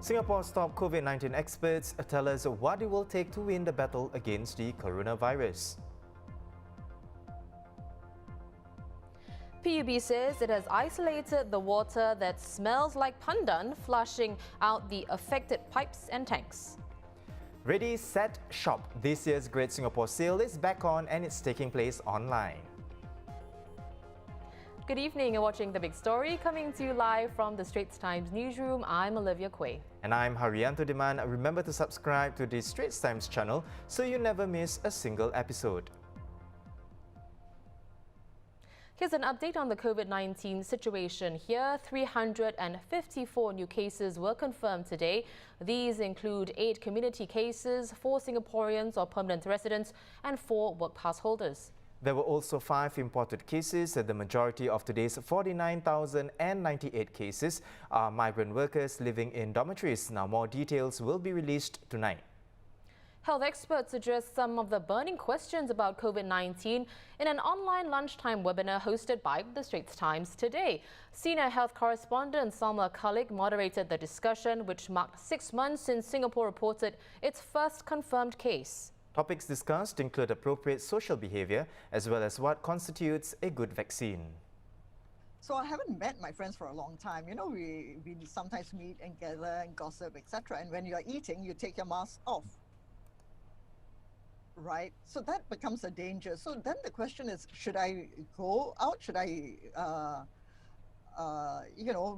Singapore's top COVID-19 experts tell us what it will take to win the battle against the coronavirus. PUB says it has isolated the water that smells like pandan, flushing out the affected pipes and tanks. Ready, Set, Shop. This year's Great Singapore Sale is back on and it's taking place online. Good evening, you're watching The Big Story, coming to you live from the Straits Times newsroom. I'm Olivia Koh. And I'm Haryanto Diman. Remember to subscribe to the Straits Times channel so you never miss a single episode. Here's an update on the COVID-19 situation here. 354 new cases were confirmed today. These include 8 community cases, 4 Singaporeans or permanent residents, and 4 work pass holders. There were also 5 imported cases. The majority of today's 49,098 cases are migrant workers living in dormitories. Now, more details will be released tonight. Health experts addressed some of the burning questions about COVID-19 in an online lunchtime webinar hosted by the Straits Times today. Senior health correspondent Salma Khalik moderated the discussion, which marked 6 months since Singapore reported its first confirmed case. Topics discussed include appropriate social behaviour as well as what constitutes a good vaccine. So I haven't met my friends for a long time. You know, we sometimes meet and gather and gossip, etc. And when you're eating, you take your mask off. Right, so that becomes a danger. So then the question is, should I go out? Should I,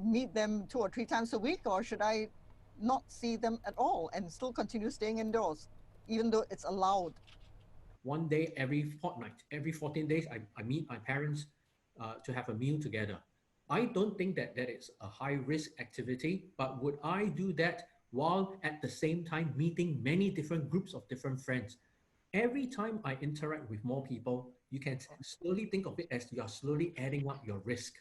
meet them 2 or 3 times a week, or should I not see them at all and still continue staying indoors, even though it's allowed? One day every fortnight, every 14 days, I meet my parents to have a meal together. I don't think that is a high-risk activity, but would I do that while at the same time meeting many different groups of different friends? Every time I interact with more people, you can slowly think of it as you're slowly adding up your risk.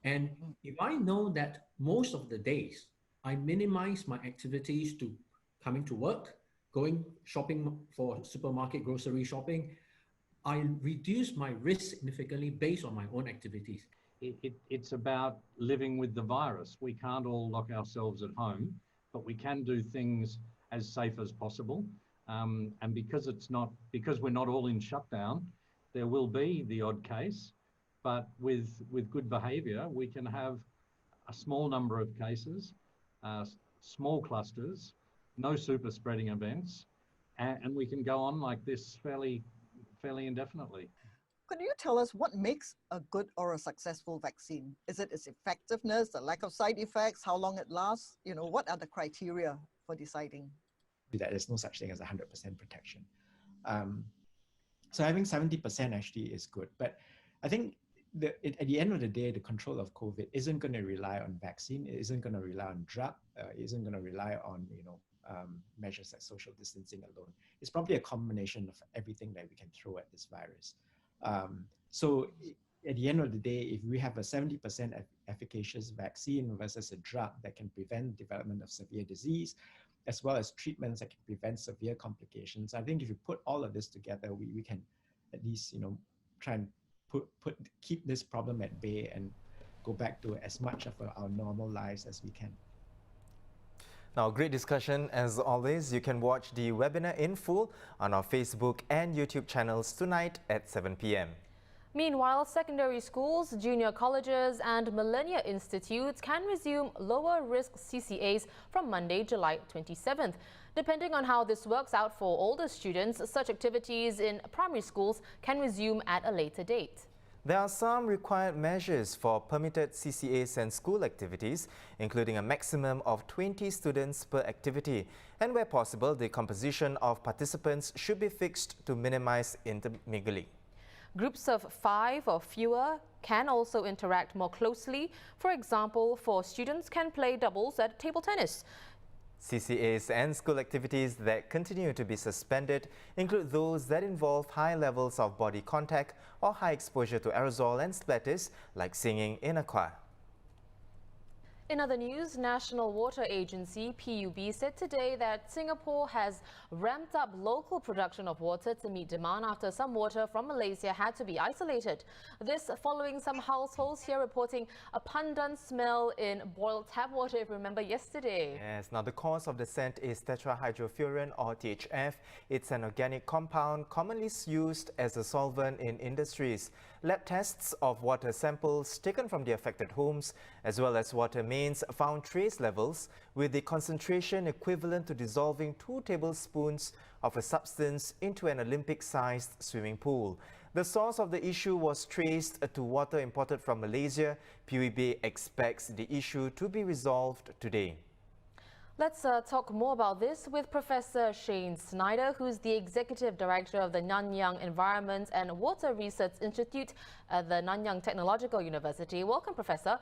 And if I know that most of the days, I minimize my activities to coming to work, going shopping for supermarket, grocery shopping, I reduce my risk significantly based on my own activities. It's about living with the virus. We can't all lock ourselves at home, but we can do things as safe as possible. And because we're not all in shutdown, there will be the odd case, but with good behaviour, we can have a small number of cases, small clusters, no super spreading events, and we can go on like this fairly indefinitely. Could you tell us what makes a good or a successful vaccine? Is it its effectiveness, the lack of side effects, how long it lasts? You know, what are the criteria for deciding? That there's no such thing as 100% protection. So having 70% actually is good. But I think at the end of the day, the control of COVID isn't going to rely on vaccine. It isn't going to rely on drug. It isn't going to rely on measures like social distancing alone. It's probably a combination of everything that we can throw at this virus. So at the end of the day, if we have a 70% efficacious vaccine versus a drug that can prevent development of severe disease, as well as treatments that can prevent severe complications, I think if you put all of this together, we can at least try and keep this problem at bay and go back to as much of our normal lives as we can. Now, great discussion as always. You can watch the webinar in full on our Facebook and YouTube channels tonight at 7 p.m. Meanwhile, secondary schools, junior colleges and millennia institutes can resume lower-risk CCAs from Monday, July 27th. Depending on how this works out for older students, such activities in primary schools can resume at a later date. There are some required measures for permitted CCAs and school activities, including a maximum of 20 students per activity. And where possible, the composition of participants should be fixed to minimize intermingling. Groups of 5 or fewer can also interact more closely. For example, 4 students can play doubles at table tennis. CCAs and school activities that continue to be suspended include those that involve high levels of body contact or high exposure to aerosol and splatters, like singing in a choir. In other news, National Water Agency (PUB) said today that Singapore has ramped up local production of water to meet demand after some water from Malaysia had to be isolated. This following some households here reporting a pandan smell in boiled tap water, if you remember yesterday. Yes, now the cause of the scent is tetrahydrofuran or THF. It's an organic compound commonly used as a solvent in industries. Lab tests of water samples taken from the affected homes as well as water mains found trace levels with the concentration equivalent to dissolving 2 tablespoons of a substance into an Olympic-sized swimming pool. The source of the issue was traced to water imported from Malaysia. PUB expects the issue to be resolved today. Let's talk more about this with Professor Shane Snyder, who's the Executive Director of the Nanyang Environment and Water Research Institute at the Nanyang Technological University. Welcome, Professor.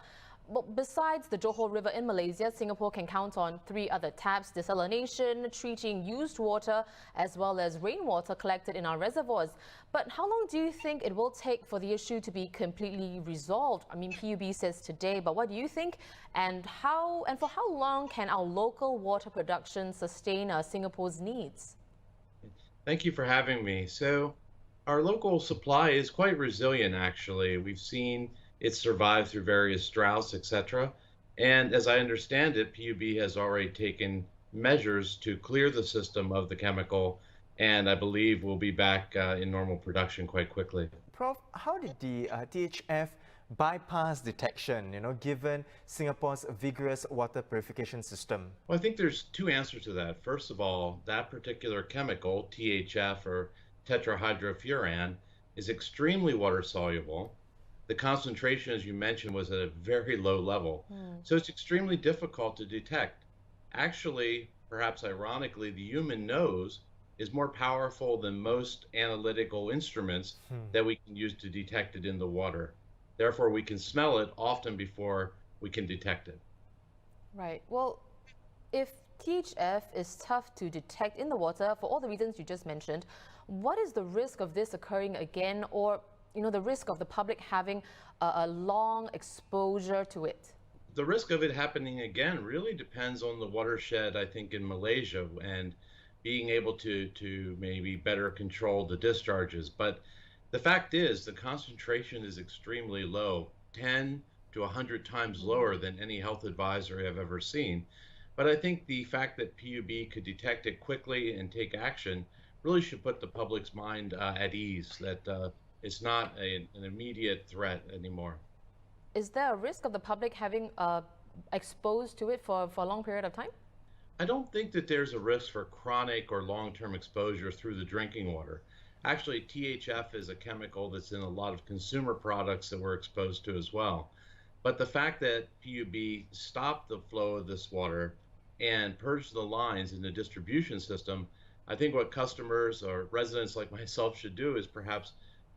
But besides the Johor River in Malaysia, Singapore can count on 3 other taps: desalination, treating used water, as well as rainwater collected in our reservoirs. But how long do you think it will take for the issue to be completely resolved? I mean, PUB says today, but what do you think? And for how long can our local water production sustain Singapore's needs? Thank you for having me. So our local supply is quite resilient, actually. We've seen it survived through various droughts, etc. And as I understand it, PUB has already taken measures to clear the system of the chemical, and I believe we'll be back in normal production quite quickly. Prof, how did the THF bypass detection, given Singapore's vigorous water purification system? Well, I think there's 2 answers to that. First of all, that particular chemical, THF or tetrahydrofuran, is extremely water soluble. The concentration, as you mentioned, was at a very low level. So it's extremely difficult to detect. Actually, perhaps ironically, the human nose is more powerful than most analytical instruments that we can use to detect it in the water. Therefore, we can smell it often before we can detect it. Right. Well, if THF is tough to detect in the water for all the reasons you just mentioned, what is the risk of this occurring again, or the risk of the public having a long exposure to it? The risk of it happening again really depends on the watershed, I think, in Malaysia, and being able to maybe better control the discharges. But the fact is, the concentration is extremely low, 10 to 100 times lower than any health advisory I've ever seen. But I think the fact that PUB could detect it quickly and take action really should put the public's mind at ease that it's not an immediate threat anymore. Is there a risk of the public having exposed to it for a long period of time? I don't think that there's a risk for chronic or long-term exposure through the drinking water. Actually, THF is a chemical that's in a lot of consumer products that we're exposed to as well. But the fact that PUB stopped the flow of this water and purged the lines in the distribution system, I think what customers or residents like myself should do is perhaps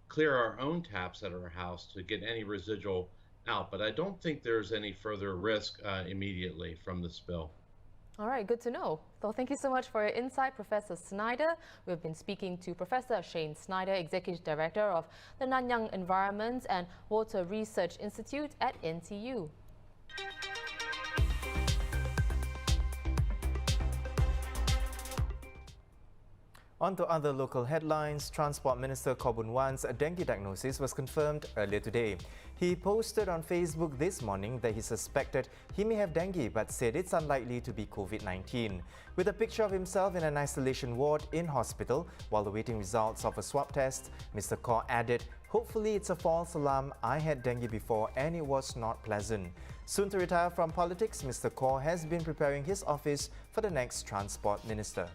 clear our own taps at our house to get any residual out. But I don't think there's any further risk immediately from the spill. All right, good to know. So thank you so much for your insight, Professor Snyder. We've been speaking to Professor Shane Snyder, Executive Director of the Nanyang Environment and Water Research Institute at NTU. On to other local headlines. Transport Minister Koh Boon Wan's dengue diagnosis was confirmed earlier today. He posted on Facebook this morning that he suspected he may have dengue but said it's unlikely to be COVID-19. With a picture of himself in an isolation ward in hospital while awaiting results of a swab test, Mr. Koh added, "Hopefully it's a false alarm. I had dengue before and it was not pleasant." Soon to retire from politics, Mr. Koh has been preparing his office for the next Transport Minister.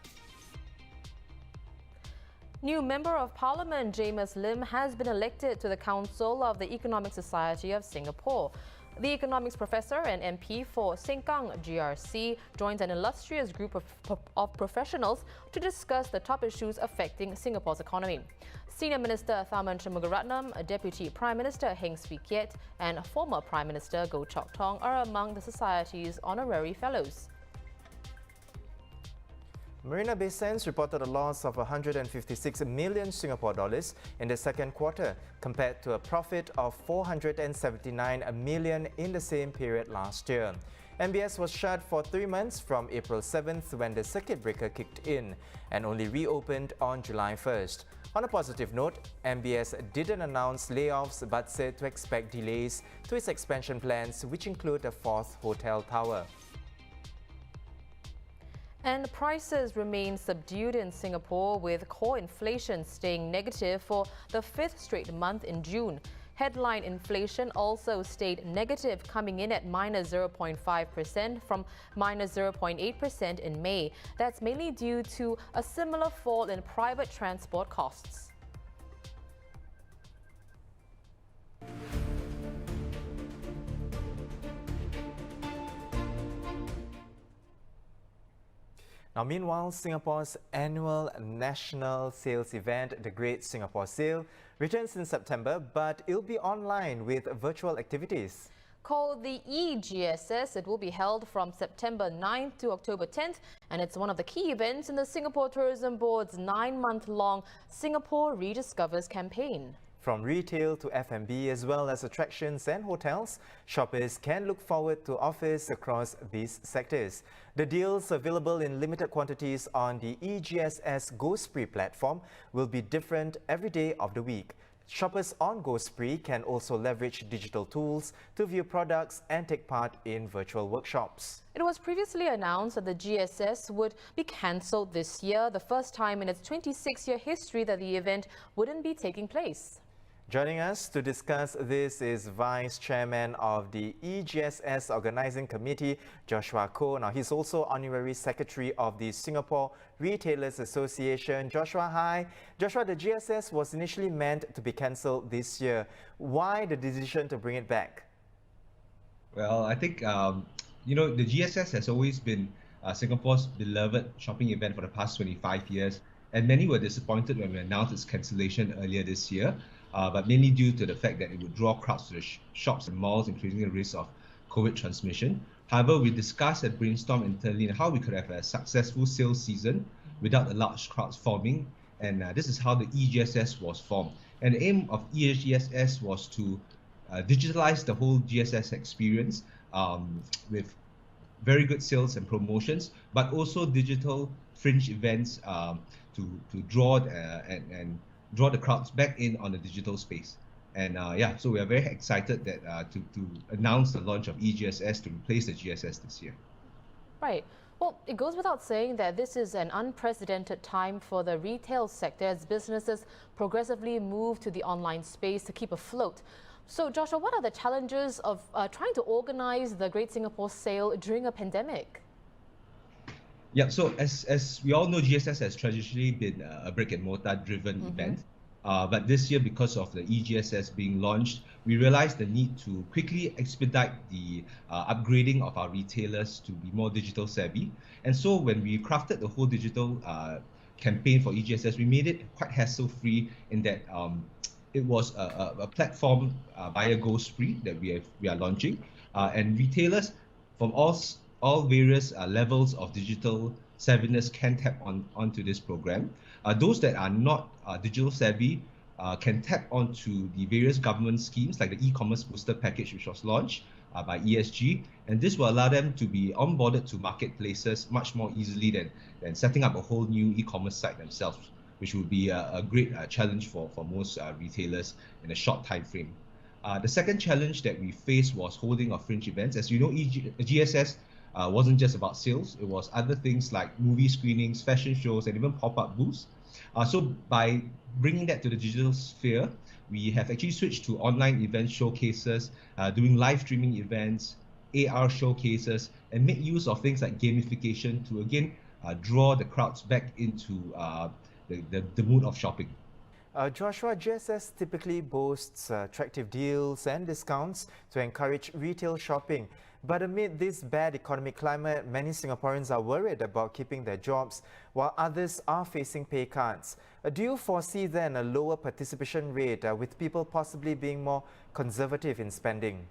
New Member of Parliament Jamus Lim has been elected to the Council of the Economic Society of Singapore. The economics professor and MP for Sengkang GRC joins an illustrious group of professionals to discuss the top issues affecting Singapore's economy. Senior Minister Tharman Shanmugaratnam, Deputy Prime Minister Heng Swee Keat and former Prime Minister Goh Chok Tong are among the Society's honorary fellows. Marina Bay Sands reported a loss of 156 million Singapore dollars in the second quarter, compared to a profit of 479 million in the same period last year. MBS was shut for 3 months from April 7th when the circuit breaker kicked in and only reopened on July 1st. On a positive note, MBS didn't announce layoffs but said to expect delays to its expansion plans, which include a 4th hotel tower. And prices remain subdued in Singapore, with core inflation staying negative for the 5th straight month in June. Headline inflation also stayed negative, coming in at -0.5% from -0.8% in May. That's mainly due to a similar fall in private transport costs. Now, meanwhile, Singapore's annual national sales event, the Great Singapore Sale, returns in September, but it'll be online with virtual activities. Called the eGSS, it will be held from September 9th to October 10th, and it's one of the key events in the Singapore Tourism Board's 9-month-long SingapoRediscovers campaign. From retail to F&B, as well as attractions and hotels, shoppers can look forward to offers across these sectors. The deals available in limited quantities on the eGSS Go Spree platform will be different every day of the week. Shoppers on Go Spree can also leverage digital tools to view products and take part in virtual workshops. It was previously announced that the GSS would be cancelled this year, the first time in its 26-year history that the event wouldn't be taking place. Joining us to discuss this is Vice Chairman of the eGSS Organising Committee, Joshua Koh. Now, he's also Honorary Secretary of the Singapore Retailers Association. Joshua, hi. Joshua, the GSS was initially meant to be cancelled this year. Why the decision to bring it back? Well, I think, the GSS has always been Singapore's beloved shopping event for the past 25 years. And many were disappointed when we announced its cancellation earlier this year. But mainly due to the fact that it would draw crowds to the shops and malls, increasing the risk of COVID transmission. However, we discussed and brainstormed internally on how we could have a successful sales season without the large crowds forming, and this is how the eGSS was formed. And the aim of eGSS was to digitalize the whole GSS experience with very good sales and promotions, but also digital fringe events to draw and draw the crowds back in on the digital space. And so we are very excited that to announce the launch of eGSS to replace the GSS this year. Right. Well, it goes without saying that this is an unprecedented time for the retail sector as businesses progressively move to the online space to keep afloat. So, Joshua, what are the challenges of trying to organize the Great Singapore Sale during a pandemic? Yeah, so as we all know, GSS has traditionally been a brick and mortar driven event. But this year, because of the eGSS being launched, we realized the need to quickly expedite the upgrading of our retailers to be more digital savvy. And so when we crafted the whole digital campaign for eGSS, we made it quite hassle-free in that it was a platform via Go Spree that we are launching. And retailers from all various levels of digital savviness can tap onto this program. Those that are not digital savvy can tap onto the various government schemes like the e-commerce booster package, which was launched by ESG, and this will allow them to be onboarded to marketplaces much more easily than setting up a whole new e-commerce site themselves, which would be a great challenge for most retailers in a short time frame. The second challenge that we faced was holding of fringe events. As you know, GSS wasn't just about sales, it was other things like movie screenings, fashion shows, and even pop-up booths. So by bringing that to the digital sphere, we have actually switched to online event showcases, doing live streaming events, AR showcases, and make use of things like gamification to again draw the crowds back into the mood of shopping. Joshua, GSS typically boasts attractive deals and discounts to encourage retail shopping. But amid this bad economic climate, many Singaporeans are worried about keeping their jobs, while others are facing pay cuts. Do you foresee then a lower participation rate with people possibly being more conservative in spending?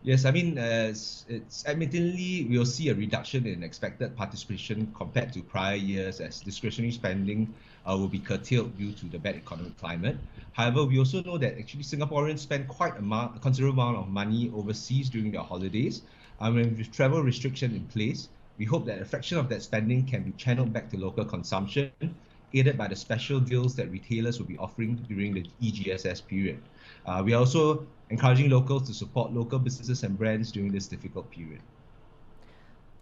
Yes, I mean, it's admittedly, we'll see a reduction in expected participation compared to prior years as discretionary spending will be curtailed due to the bad economic climate. However, we also know that actually Singaporeans spend a considerable amount of money overseas during their holidays. And with travel restriction in place, we hope that a fraction of that spending can be channeled back to local consumption, aided by the special deals that retailers will be offering during the eGSS period. We are also encouraging locals to support local businesses and brands during this difficult period.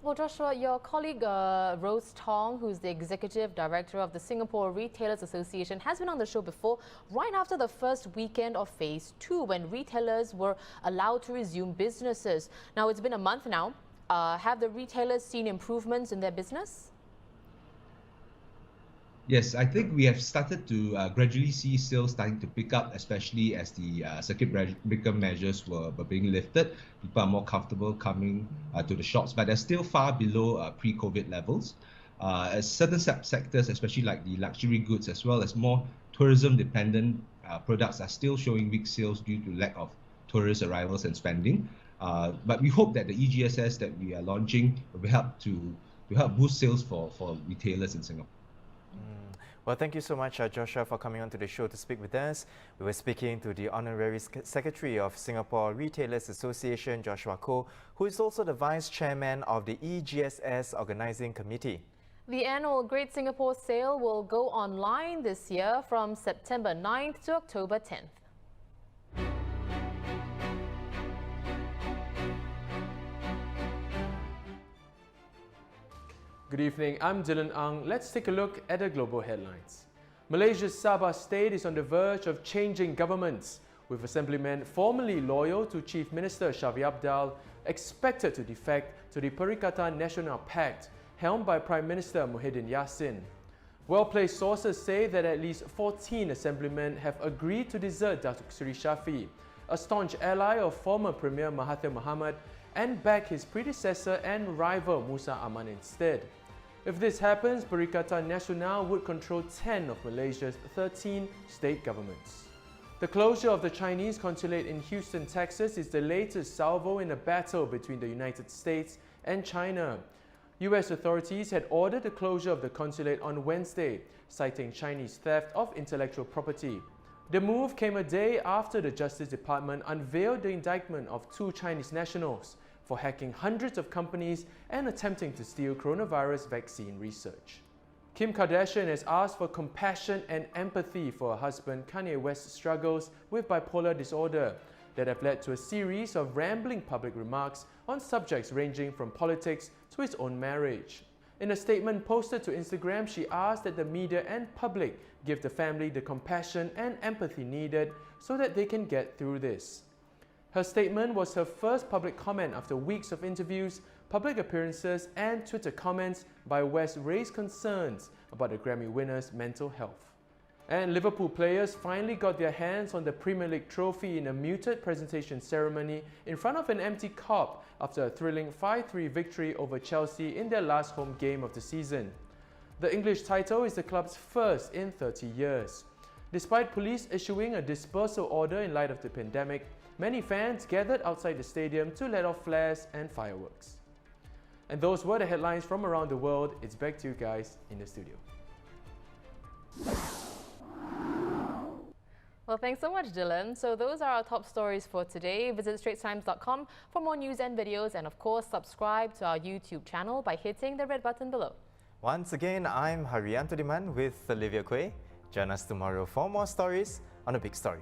Well, Joshua, your colleague Rose Tong, who's the Executive Director of the Singapore Retailers Association, has been on the show before, right after the first weekend of Phase 2, when retailers were allowed to resume businesses. Now, it's been a month now. Have the retailers seen improvements in their business? Yes, I think we have started to gradually see sales starting to pick up, especially as the circuit breaker measures were being lifted. People are more comfortable coming to the shops, but they're still far below pre-COVID levels. As certain sectors, especially like the luxury goods as well as more tourism-dependent products, are still showing weak sales due to lack of tourist arrivals and spending. But we hope that the eGSS that we are launching will help to help boost sales for retailers in Singapore. Well, thank you so much, Joshua, for coming on to the show to speak with us. We were speaking to the Honorary Secretary of Singapore Retailers Association, Joshua Koh, who is also the Vice Chairman of the eGSS Organising Committee. The annual Great Singapore Sale will go online this year from September 9th to October 10th. Good evening, I'm Dylan Ang. Let's take a look at the global headlines. Malaysia's Sabah state is on the verge of changing governments, with Assemblymen formerly loyal to Chief Minister Shafee Apdal expected to defect to the Perikatan Nasional Pact, helmed by Prime Minister Muhyiddin Yassin. Well-placed sources say that at least 14 Assemblymen have agreed to desert Datuk Seri Shafee, a staunch ally of former Premier Mahathir Mohamad, and back his predecessor and rival Musa Aman instead. If this happens, Perikatan Nasional would control 10 of Malaysia's 13 state governments. The closure of the Chinese consulate in Houston, Texas is the latest salvo in a battle between the United States and China. US authorities had ordered the closure of the consulate on Wednesday, citing Chinese theft of intellectual property. The move came a day after the Justice Department unveiled the indictment of 2 Chinese nationals for hacking hundreds of companies and attempting to steal coronavirus vaccine research. Kim Kardashian has asked for compassion and empathy for her husband Kanye West's struggles with bipolar disorder that have led to a series of rambling public remarks on subjects ranging from politics to his own marriage. In a statement posted to Instagram, she asked that the media and public give the family the compassion and empathy needed so that they can get through this. Her statement was her first public comment after weeks of interviews, public appearances, and Twitter comments by West raised concerns about the Grammy winner's mental health. And Liverpool players finally got their hands on the Premier League trophy in a muted presentation ceremony in front of an empty Kop after a thrilling 5-3 victory over Chelsea in their last home game of the season. The English title is the club's first in 30 years. Despite police issuing a dispersal order in light of the pandemic, many fans gathered outside the stadium to let off flares and fireworks. And those were the headlines from around the world. It's back to you guys in the studio. Well, thanks so much, Dylan. So those are our top stories for today. Visit straitstimes.com for more news and videos, and of course, subscribe to our YouTube channel by hitting the red button below. Once again, I'm Haryanto Diman with Olivia Quay. Join us tomorrow for more stories on The Big Story.